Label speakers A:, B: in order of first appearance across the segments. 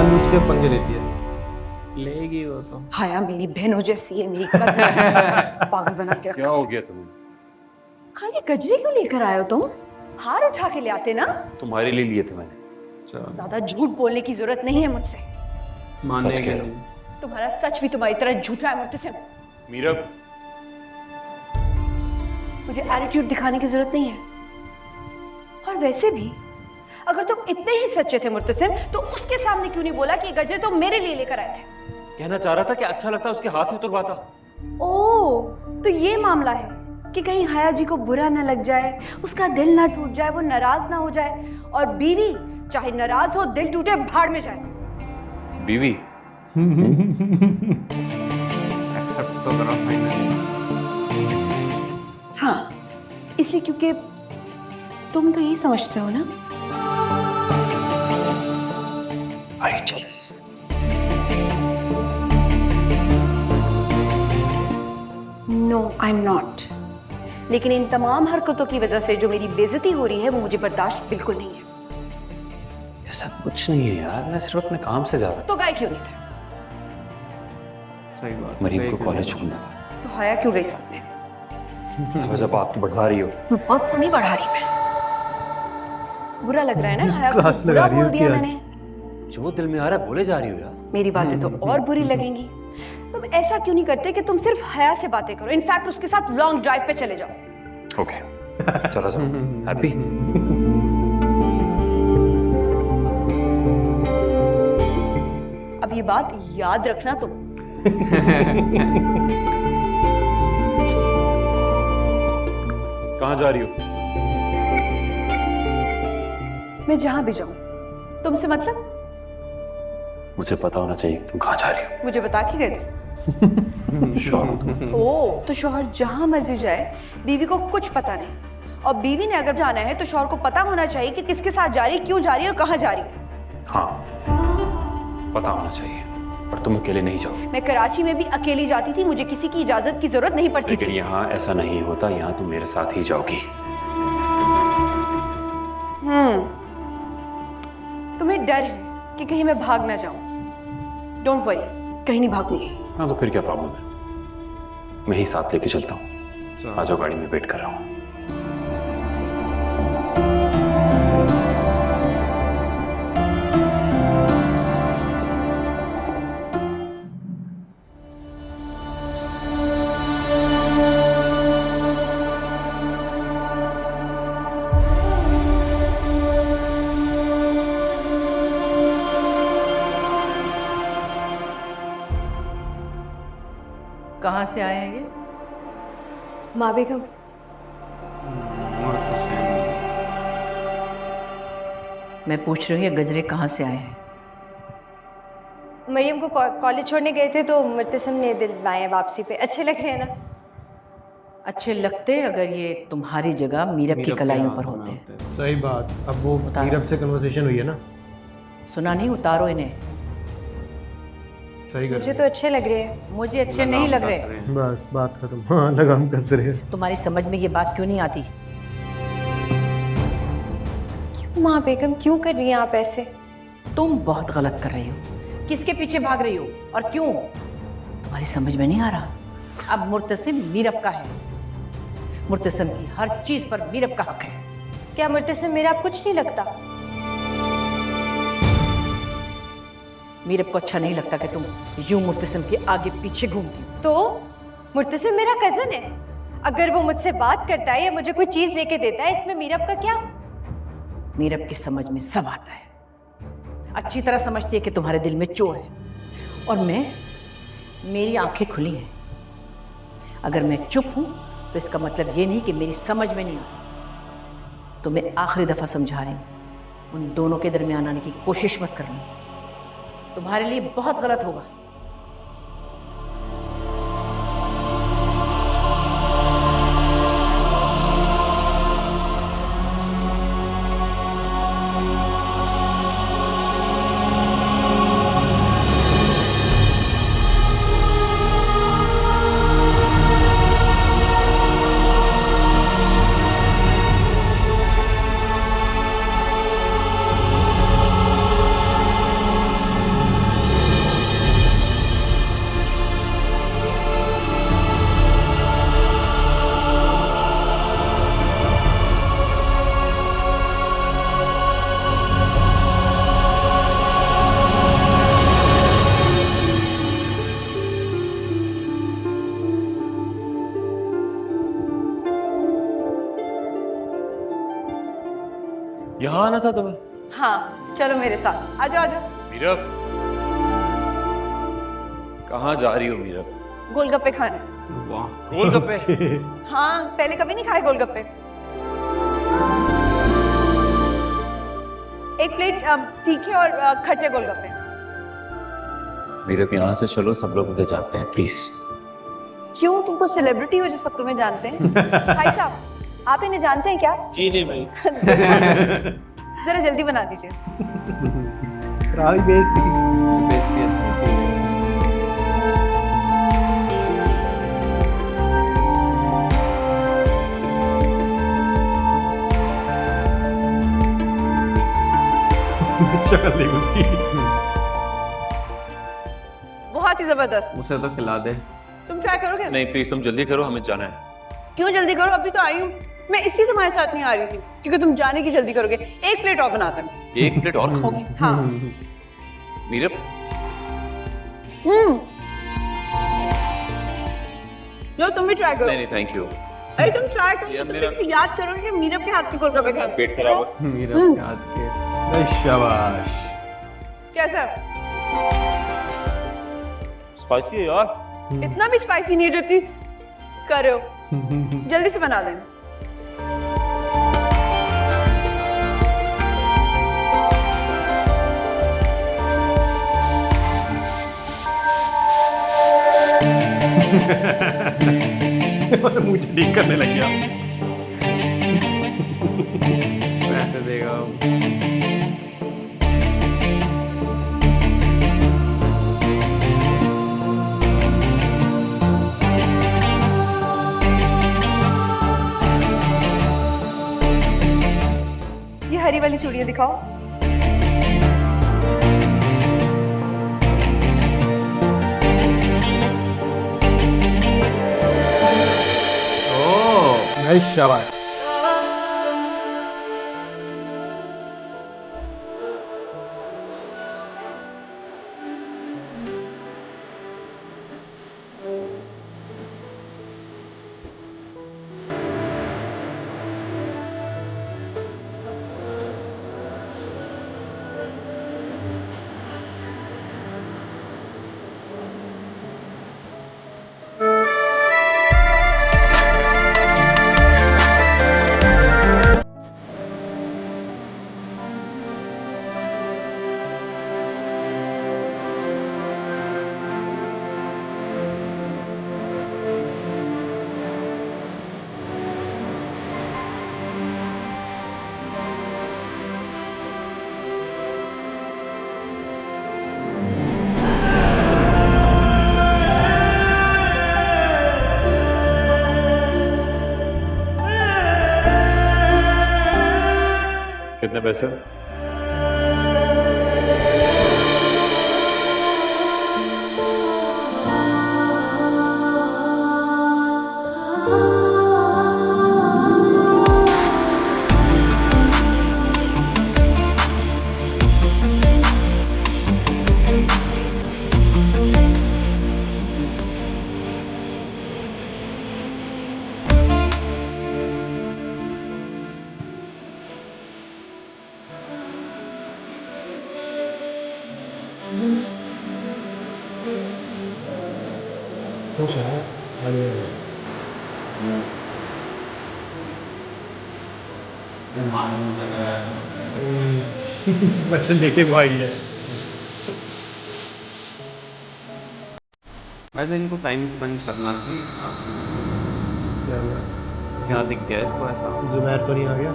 A: जानबूझ के पंगे लेती है।
B: लेगी वो तो।
C: हाया मेरी बहनों जैसी है, मेरी कज़न। पागल बना के
D: क्या हो गया तुम्हें?
C: खाली गजरे क्यों लेकर आए हो तुम? हार उठा के ले आते ना।
D: तुम्हारे लिए लिए थे मैंने।
C: ज्यादा झूठ बोलने की जरूरत नहीं है मुझसे।
D: सच कह रहा हूं।
C: तुम्हारा सच भी तुम्हारी तरह झूठा है मुर्तसिम।
D: मीरब,
C: मुझे एटीट्यूड दिखाने की जरूरत नहीं है। और वैसे भी अगर तुम इतने ही सच्चे थे मुर्तसिम, तो उसके सामने क्यों नहीं बोला कि ये गजरे तुम मेरे लिए लेकर आए थे?
D: कहना चाह रहा था कि अच्छा लगता उसके हाथ से तुड़वाता।
C: ओह, तो ये मामला है कि कहीं हाया जी को बुरा न लग जाए, उसका दिल ना टूट जाए, वो नाराज ना हो जाए। और बीवी चाहे नाराज हो, दिल टूटे, भाड़ में जाए।
D: बीवी
B: एक्सेप्ट तो करो फाइनली।
C: हाँ, इसलिए क्योंकि तुम तो यही समझते हो ना।
D: I jealous.
C: No, I am not. लेकिन इन तमाम हरकतों की वजह से जो मेरी बेइज्जती हो रही है, वो मुझे बर्दाश्त बिल्कुल नहीं है।
D: ऐसा कुछ नहीं है यार, मैं सिर्फ अपने काम से जा रहा
C: तो गाय क्यों नहीं थे?
B: सही बात।
D: था। मरीम को कॉलेज छोड़ना था।
C: तो हाया क्यों गई साथ में?
D: अब जब बात बढ़ा रही हो।
C: बहुत तो नहीं बढ़ा रही मैं। बुरा लग रहा है ना हाया को?
A: क्लास
C: बुरा
A: लगा रही है
C: बोल दिया
A: उसकी
C: मैंने।
D: जो दिल में आ रहा है बोले जा रही हो यार।
C: मेरी बातें तो और बुरी लगेंगी। तुम ऐसा क्यों नहीं करते कि तुम सिर्फ हया से बातें करो, इनफैक्ट उसके साथ लॉन्ग ड्राइव पे चले जाओ।
D: ओके, चलो जाओ। हैप्पी?
C: अब ये बात याद रखना तुम।
D: कहाँ जा रही हो?
C: मैं जहां भी जाऊं, तुमसे मतलब?
D: मुझे पता होना चाहिए तुम कहाँ जा रही
C: मुझे बता के गए थे।
D: हो। श्योर?
C: ओ, तो शौहर जहां मर्जी जाए, बीवी को कुछ पता नहीं। और बीवी ने अगर जाना है तो शौहर को पता होना चाहिए कि किसके साथ जा रही, क्यों जा रही है और कहाँ जा रही है।
D: हाँ, पता होना चाहिए। पर तुम अकेले नहीं जाओ।
C: मैं कराची में भी अकेली जाती थी, मुझे किसी की इजाजत की जरूरत नहीं पड़ती
D: लेकिन
C: थी।
D: यहाँ ऐसा नहीं होता, यहाँ तुम मेरे साथ ही जाओगी।
C: तुम्हें डर है कि कहीं मैं भाग ना जाऊं। डोंट वरी, कहीं नहीं भागूंगी।
D: हाँ, तो फिर क्या प्रॉब्लम है? मैं ही साथ लेके चलता हूँ। आ जाओ, गाड़ी में वेट कर रहा हूँ।
E: कहाँ से आए हैं ये?
C: माँ बेगम,
E: मैं पूछ रही हूँ ये गजरे कहाँ से आए हैं?
F: मरियम को कॉलेज छोड़ने गए थे तो मुर्तसिम ने दिल बनाया वापसी पे। अच्छे लग रहे हैं ना?
E: अच्छे लगते अगर ये तुम्हारी जगह मीरब की कलाइयों पर होते।
A: सही बात। अब वो मीरब से कन्वर्सेशन हुई है ना।
E: सुना नहीं? उतारो इन्हें।
A: सही कर
F: मुझे तो अच्छे लग रहे हैं।
E: मुझे अच्छे नहीं लग रहे।
A: बस बात खत्म। हाँ, लगाम कस रहे हैं।
E: तुम्हारी समझ में ये बात क्यों नहीं आती?
F: माँ बेगम क्यों कर रही हैं आप ऐसे?
E: तुम बहुत गलत कर रही हो। किसके पीछे भाग रही हो और क्यों? तुम्हारी समझ में नहीं आ रहा। अब मुर्तसिम मीरब का है। मुर्तसिम की हर चीज पर मीरब का हक है।
F: क्या मुर्तसिम मेरा आप कुछ नहीं लगता?
E: मीरब को अच्छा नहीं लगता कि तुम यूं मुर्तसिम के आगे पीछे घूमती हो।
F: तो मुर्तसिम मेरा कजन है। अगर वो मुझसे बात करता है या मुझे कोई चीज लेके देता है, इसमें मीरब का क्या?
E: मीरब की समझ में सब आता है। अच्छी तरह समझती है कि तुम्हारे दिल में चोर है। और मेरी आंखें खुली हैं। अगर मैं चुप हूं तो इसका मतलब ये नहीं कि मेरी समझ में नहीं आ रही। तो मैं आखिरी दफा समझा रही हूं, उन दोनों के दरमियान आने की कोशिश मत करना। तुम्हारे लिए बहुत गलत होगा।
D: यहाँ आना था तुम्हें?
C: हाँ चलो मेरे साथ, आ जाओ आ जाओ।
D: मीरब, कहाँ जा रही हो मीरब?
C: गोलगप्पे खाने।
B: वाह,
D: गोलगप्पे?
C: हाँ, पहले कभी नहीं खाए गोलगप्पे। एक प्लेट तीखे और खट्टे गोलगप्पे।
D: मीरब यहाँ से चलो, सब लोग मुझे जानते हैं, प्लीज।
C: क्यों, तुमको सेलिब्रिटी हो जो सब तुम्हें जानते हैं? भाई साहब, आप इन्हें जानते हैं क्या?
B: जी नहीं भाई।
C: जरा जल्दी बना दीजिए।
A: रावी बेइज्जती।
B: बेइज्जती अच्छी थी।
A: शक्ल देख उसकी।
C: बहुत ही जबरदस्त।
B: उसे तो खिला दे।
C: तुम ट्राई करोगे?
D: नहीं प्लीज, तुम जल्दी करो, हमें जाना है।
C: क्यों जल्दी करो, अभी तो आई हूँ। मैं इसलिए तुम्हारे साथ नहीं आ रही थी क्योंकि तुम जाने की जल्दी करोगे। एक प्लेट और बनाते हैं।
D: एक प्लेट और खाओगी?
C: हाँ।
D: मीरब,
C: लो तुम भी ट्राई करो।
D: नहीं नहीं थैंक यू।
C: अरे तुम ट्राई करो,
D: ये
C: तुम
D: मेरा-
C: भी याद करो कि मीरब के हाथ की गोलगप्पे खाते।
D: पेट खराब है।
B: मेरा याद के।
A: अरे शाबाश।
C: कैसा?
D: स्पाइसी है यार।
C: इतना भी स्पाइसी नहीं है जितनी कर रहे हो। जल्दी से बना दें।
A: मुझे ठीक करने लग गया।
B: पैसे देगा वो।
C: ये हरी वाली चूड़ियां दिखाओ।
A: अरे शाबाश।
D: कितने पैसे?
A: खुश है। बच्चे लेके वो आई है।
B: वैसे इनको टाइम स्पेंड करना चाहिए।
A: क्या हुआ?
B: क्या दिख गया इसको ऐसा?
A: जुबैर तो नहीं आ गया?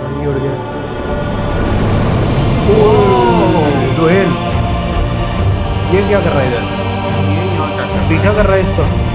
A: रंग ही उड़ गया इसका। दोहेल, ये क्या कर रहा है इधर?
B: ये यहाँ क्या कर रहा है?
A: पीछा कर रहा है इसका।